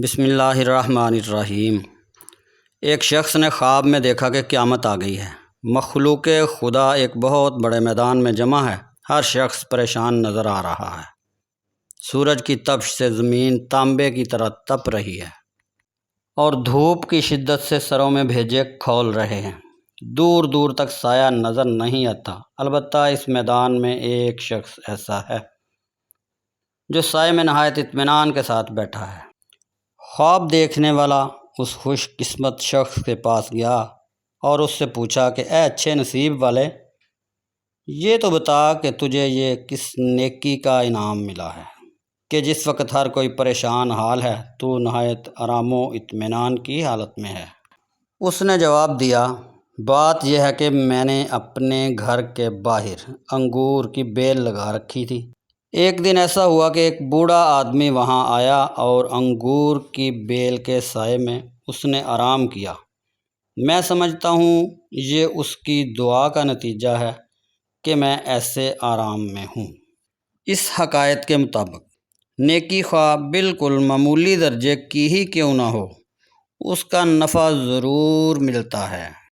بسم اللہ الرحمن الرحیم۔ ایک شخص نے خواب میں دیکھا کہ قیامت آ گئی ہے۔ مخلوق خدا ایک بہت بڑے میدان میں جمع ہے۔ ہر شخص پریشان نظر آ رہا ہے۔ سورج کی تپش سے زمین تانبے کی طرح تپ رہی ہے اور دھوپ کی شدت سے سروں میں بھیجے کھول رہے ہیں۔ دور دور تک سایہ نظر نہیں آتا، البتہ اس میدان میں ایک شخص ایسا ہے جو سائے میں نہایت اطمینان کے ساتھ بیٹھا ہے۔ خواب دیکھنے والا اس خوش قسمت شخص کے پاس گیا اور اس سے پوچھا کہ اے اچھے نصیب والے، یہ تو بتا کہ تجھے یہ کس نیکی کا انعام ملا ہے کہ جس وقت ہر کوئی پریشان حال ہے تو نہایت آرام و اطمینان کی حالت میں ہے۔ اس نے جواب دیا، بات یہ ہے کہ میں نے اپنے گھر کے باہر انگور کی بیل لگا رکھی تھی۔ ایک دن ایسا ہوا کہ ایک بوڑھا آدمی وہاں آیا اور انگور کی بیل کے سائے میں اس نے آرام کیا۔ میں سمجھتا ہوں یہ اس کی دعا کا نتیجہ ہے کہ میں ایسے آرام میں ہوں۔ اس حکایت کے مطابق نیکی خواہ بالکل معمولی درجے کی ہی کیوں نہ ہو، اس کا نفع ضرور ملتا ہے۔